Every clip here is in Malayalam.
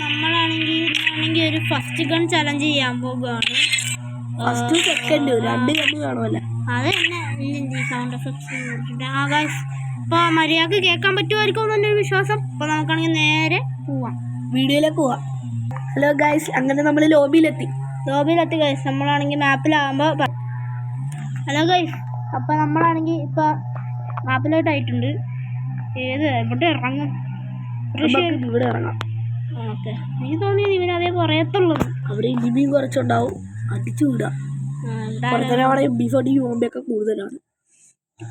നമ്മളാണെങ്കിൽ ഒരു ഫസ്റ്റ് ഗൺ ചലഞ്ച് ചെയ്യാൻ പോകുകയാണ്. ഫസ്റ്റ് സെക്കൻഡ് 2 ഗണ്ണ് കാണുമല്ലോ. അത് തന്നെ സൗണ്ട് എഫക്ട്സ്. ഇപ്പോൾ മര്യാദക്ക് കേൾക്കാൻ പറ്റുമായിരിക്കും എൻ്റെ ഒരു വിശ്വാസം. അപ്പോൾ നമുക്കാണെങ്കിൽ നേരെ പോവാം, വീഡിയോയിലേക്ക് പോവാം. ഹലോ ഗൈസ്, അങ്ങനെ നമ്മൾ ലോബിയിലെത്തി ഗൈസ്. നമ്മളാണെങ്കിൽ മാപ്പിലാകുമ്പോൾ ഹലോ ഗൈസ്, അപ്പോൾ നമ്മളാണെങ്കിൽ ഇപ്പോൾ മാപ്പിലോട്ടായിട്ടുണ്ട്. ഇവിടെ ഇറങ്ങും, ഇവിടെ ഇറങ്ങാം. ഓക്കെ, എനിക്ക് തോന്നിയത് ഇവരതേ പറയത്തുള്ളൂ. അവിടെ ഇനിയും കുറച്ചുണ്ടാവും, അടിച്ചു വിടാം. അവിടെ എംബി40 യൂമ്പൊക്കെ കൂടുതലാണ്.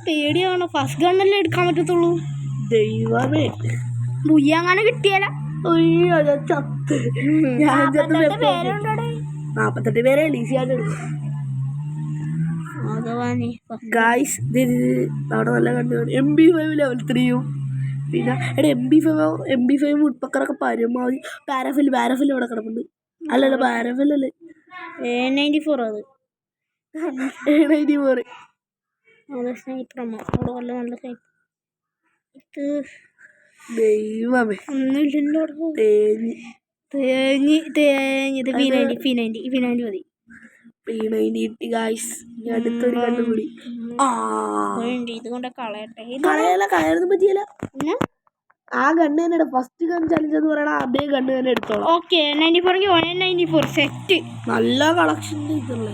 പേടിയാണ്, ഫസ്റ്റ് ഗണ്ണല്ലേ എടുക്കാൻ പറ്റത്തുള്ളൂ. ദൈവമേ, ബുയ്യാങ്ങനെ കിട്ടിയാല. 48 പേരെ ഈസിയായിട്ട് എടുക്കും. ഗായ്സ്, അവിടെ നല്ല കണ്ടു. MB5 ലെവൽ 3യും പിന്നെ MB5 ഉൾപ്പക്കറൊക്കെ പരമാവധി. പാരഫിൽ ഇവിടെ കിടപ്പുണ്ട്. അല്ലല്ലോ, പാരഫിൽ അല്ലേ, A94. അത് A94 ദൈവമേ, P90 ഗായ്സ്. അടുത്തൊരു കണ്ടുപിടി. ഇതുകൊണ്ട് കളയാനൊന്നും പറ്റിയല്ല. ആ ഗണ്ണ് തന്നെ ഫസ്റ്റ് ഗൺ ചലഞ്ച് എന്ന് പറയണ അതേ ഗണ്ണ് തന്നെ എടുത്തോളാം. Okay, 94 set. നല്ല കളക്ഷൻ ഇതല്ലേ.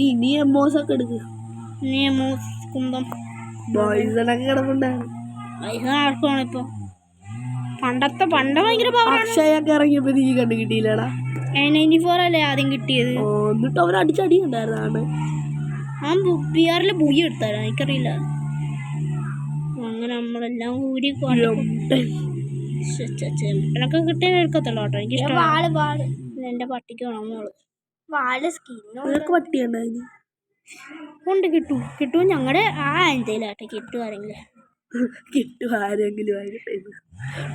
ഇനി എമോസ് ഒക്കെ എടുക്കുക. കുന്തം ബോയ്സണൊക്കെ കിടപ്പുണ്ടായിരുന്നു. ഇപ്പൊ പണ്ട് ഭയങ്കര അക്ഷയൊക്കെ ഇറങ്ങിയപ്പോ നീ കണ്ടു കിട്ടിയില്ലടാ. A94 അല്ലേ ആദ്യം കിട്ടിയത്. എന്നിട്ട് അവർ അടിച്ചടി ഉണ്ടായിരുന്നാണ്. ആ ബിആറിലെ ബുയ്യ എടുത്താലോ എനിക്കറിയില്ല. അങ്ങനെ നമ്മളെല്ലാം കൂടി ചെമ്പനൊക്കെ കിട്ടിയ എടുക്കത്തുള്ളൂ കേട്ടോ. എനിക്ക് എന്റെ പട്ടിക്ക് വേണം മോള് പട്ടിയുണ്ടായിരുന്നു. കൊണ്ട് കിട്ടൂ ഞങ്ങളുടെ എന്തേലാട്ടെ കിട്ടുവാരെങ്കിലും ആകട്ടെ.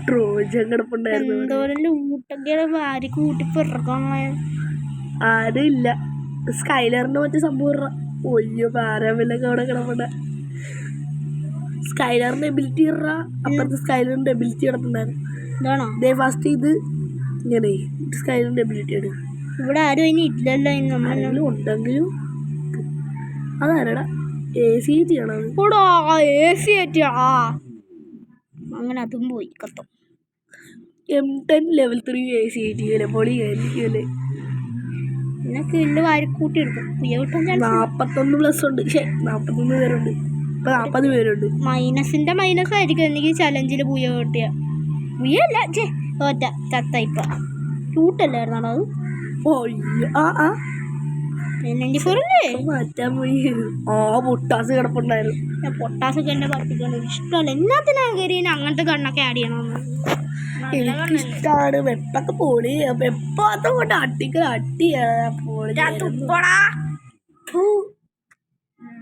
ട്രോജൻ കിടപ്പുണ്ടായിരുന്നു. എന്തോരം ലൂട്ടൊക്കെയാണ് വാരി കൂട്ടി പിറക്കാൻ. ആരും ഇല്ല. സ്കൈലറിന്റെ മറ്റേ സംഭവം ഒയ്യോ, പാരാമില്ലൊക്കെ അവിടെ കിടപ്പുണ്ട. സ്കൈലറിന്റെ എബിലിറ്റി അപ്പുറത്തെ സ്കൈലറിന്റെ എബിലിറ്റി കിടപ്പുണ്ടായിരുന്നു. ഫസ്റ്റ് ഇത് ഇങ്ങനെ സ്കൈലറിന്റെ എബിലിറ്റി ആണ്. ഇവിടെ ആരും ഇനി ഇല്ലല്ലോ. ഉണ്ടെങ്കിലും അതാരടാ AC ആണോ? അങ്ങനെ അതും പോയി കത്തും. M10 ലെവൽ 3 AC പൊളി ആയിരിക്കുമല്ലേ. കില്ല് വാരി കൂട്ടി എടുക്കും. 41 പ്ലസ് ഉണ്ട്. 41 പേരുണ്ട്. ഇപ്പൊ 40 പേരുണ്ട്. മൈനസ് ആയിരിക്കും എനിക്ക് ചലഞ്ചില് പുയ കിട്ടിയ. പുയല്ല തോറ്റ ചത്ത. ഇപ്പൊ ക്യൂട്ടല്ലായിരുന്നാണോ അത്? മാറ്റാൻ പോയി. പൊട്ടാസ് കിടപ്പുണ്ടായിരുന്നു. പൊട്ടാസൊക്കെ എന്റെ പട്ടിക്കൊണ്ട് ഇഷ്ടമല്ല. എന്നാത്തിനാ കയറി അങ്ങനത്തെ കണ്ണൊക്കെ ആഡ് ചെയ്യണമെന്ന്. എനിക്കിഷ്ടമാണ്. വെപ്പൊക്കെ പോളി. വെപ്പാത്ത കൊണ്ട്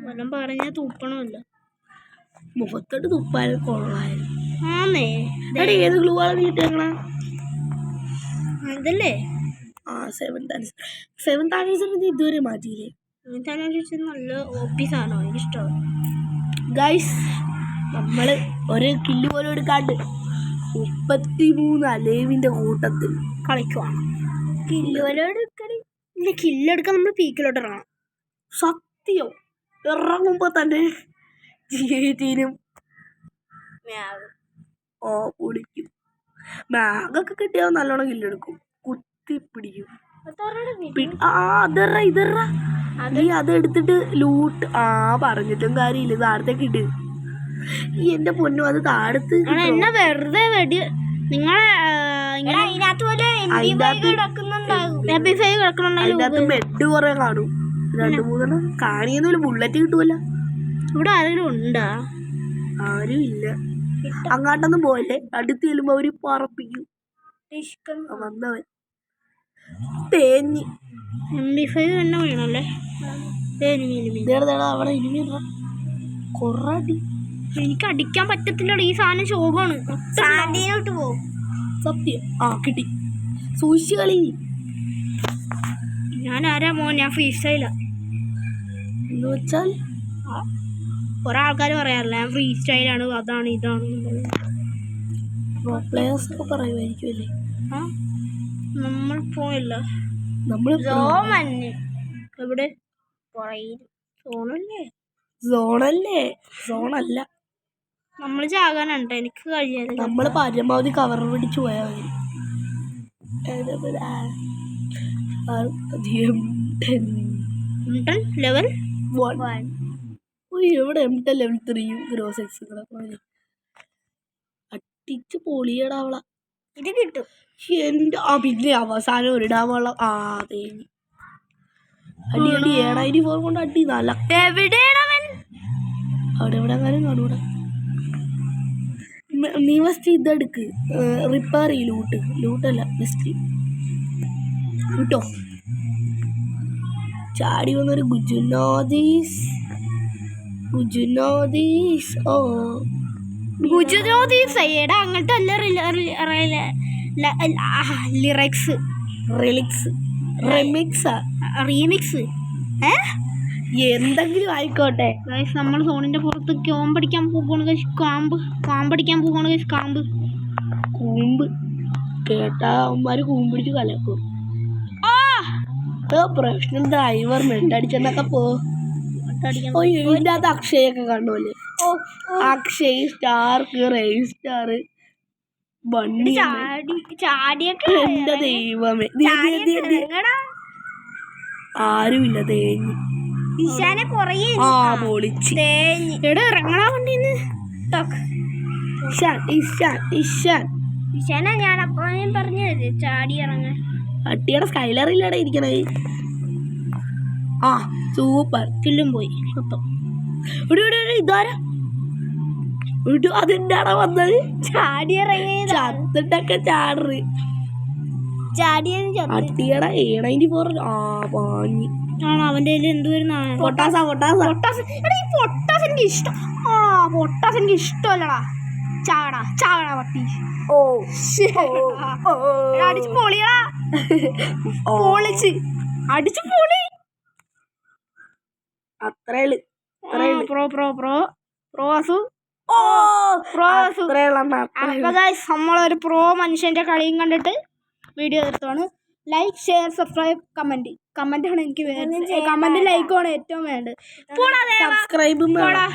വല്ലം പറഞ്ഞാ തുപ്പണമല്ല. മുഖത്തോട്ട് തുപ്പാലും കൊള്ളായിരുന്നു. ഏത് ഗ്ലൂ ആണ് കിട്ടിയേക്കണ? അതല്ലേ 7th ആനിവേഴ്സറി ഇതുവരെ മാറ്റിയില്ലേ? നല്ല ഓഫീസാണോ? എനിക്കിഷ്ടമാണ്. ഗൈസ്, നമ്മള് ഒരു കില്ല് പോലും എടുക്കാണ്ട് 33 അലേവിന്റെ കൂട്ടത്തിൽ കളിക്കുവാണ്. കില്ലെടുക്കാൻ നമ്മൾ പീക്കിലോട്ട് ഇറങ്ങണം. സത്യം, ഇറങ്ങുമ്പോ തന്നെ GT-നും പൊളിക്കും. മാഗൊക്കെ കിട്ടിയാൽ നല്ലോണം കില്ലെടുക്കും. കുത്തിപ്പിടിക്കും. നീ അതെടുത്തിട്ട് ലൂട്ട് പറഞ്ഞിട്ടും കാര്യമില്ല. താഴത്തേക്ക് ഇട്. എന്റെ പൊന്നു, അത് താഴത്ത് എന്നെ വെറുതെ വെടി. അതിനകത്ത് ബെഡ് കൊറേ കാണും. 2-3 കാണിയൊന്നും ബുള്ളറ്റ് കിട്ടുമല്ലോ. ഇവിടെ ആരെങ്കിലും ഉണ്ടാ? ആരും ഇല്ല. അങ്ങോട്ടൊന്നും പോയല്ലേ. അടുത്ത് ചെല്ലുമ്പോ അവര് പറപ്പിക്കും. വന്നവൻ തേഞ്ഞ് MB5 തന്നെ വീണല്ലേ. അവിടെ കൊറടി. എനിക്ക് അടിക്കാൻ പറ്റത്തില്ലല്ലോ. ഈ സാധനം ശോകമാണ്. സാൻഡീനോട്ട് പോകും. സത്യം. കിട്ടി. സൂക്ഷിച്ച് കളി. ഞാൻ ആരാ മോൻ? ഞാൻ ഫ്രീ സ്റ്റൈലാ. എന്ന് വെച്ചാൽ കുറെ ആൾക്കാർ പറയാറില്ല ഞാൻ ഫ്രീ സ്റ്റൈലാണ്, അതാണ് ഇതാണ്. പ്രോ പ്ലേയേഴ്സ് ഒക്കെ പറയുമായിരിക്കും അല്ലേ? ആ നമ്മൾ പോയില്ല. നമ്മൾ എവിടെ സോണല്ലേ? സോണല്ലേ? സോണല്ല. നമ്മൾ ചാകാനുണ്ട്. എനിക്ക് കഴിയാതെ നമ്മൾ പരമാവധി കവർ പിടിച്ചു പോയാൽ മതി. ലെവൽ എവിടെ M10 ലെവൽ 3 ഗ്രോസ് എക്സുകളൊക്കെ അട്ടിച്ച് പൊളിയടാ അവളെ. ഇത് കിട്ടും എൻ്റെ പിന്നെ അവസാനം ഒരു ഡാമുള്ള തേങ്ങി അടി അടി 794 കൊണ്ട് അടി നല്ല. അവിടെ എവിടെ കാര്യം കാണൂടെ. നീ ഫസ്റ്റ് ഇതെടുക്ക്, റിപ്പയർ ചെയ്യും. ലൂട്ടല്ല ഫസ്റ്റ് കിട്ടോ. ചാടി വന്നൊരു ഗുജുനോദീസ്. ഓ ഗുജറാത്തി എടാ അങ്ങോട്ടല്ല. റീമിക്സ് എന്തെങ്കിലും ആയിക്കോട്ടെ. നമ്മൾ സോണിന്റെ പുറത്ത് കോമ്പടിക്കാൻ പോവാണ്. കൂമ്പ് കേട്ടാ അവന്മാര് കൂമ്പിടിച്ച് കലക്കും. പ്രൊഫഷണൽ ഡ്രൈവർ മെട്ടടിച്ചെന്നൊക്കെ ഇതിൻ്റെ അകത്ത് അക്ഷയൊക്കെ കണ്ടോല്ലേ? Akshay, Stark, rain star, bunny. എന്റെ ദൈവമേ, ആരുമില്ല. തേഞ്ഞ് പൊളിച്ച് ഇറങ്ങണ വണ്ടിന്ന് ഞാൻ അപ്പോഴും പറഞ്ഞത് ചാടി ഇറങ്ങാൻ. അട്ടിയുടെ സ്കൈലറില്ലടെ ഇരിക്കണേ. സൂപ്പർ കില്ലും പോയി മൊത്തം. ഇതാരാ അതെന്താണോ വന്നത്? ചത്തിട്ടൊക്കെ അട്ടിയുടെ 794 പാഞ്ഞി. അവന്റെ എന്തുവരുന്ന പൊട്ടാസ് എനിക്ക് ഇഷ്ടം. പൊട്ടാസ് എനിക്ക് ഇഷ്ടമല്ലടാ. ചാവടാ പട്ടി. അടിച്ചു പൊളിയടാ. അടിച്ചു പൊളി. അത്രേള് നമ്മളൊരു പ്രോ മനുഷ്യന്റെ കളിയും കണ്ടിട്ട് വീഡിയോ എടുത്താണ്. ലൈക്ക്, ഷെയർ, സബ്സ്ക്രൈബ്, കമന്റ് ആണ് എനിക്ക് വേണ്ടത്. കമന്റ് ലൈക്കാണ് ഏറ്റവും വേണ്ടത്. സബ്സ്ക്രൈബ് പോടാ.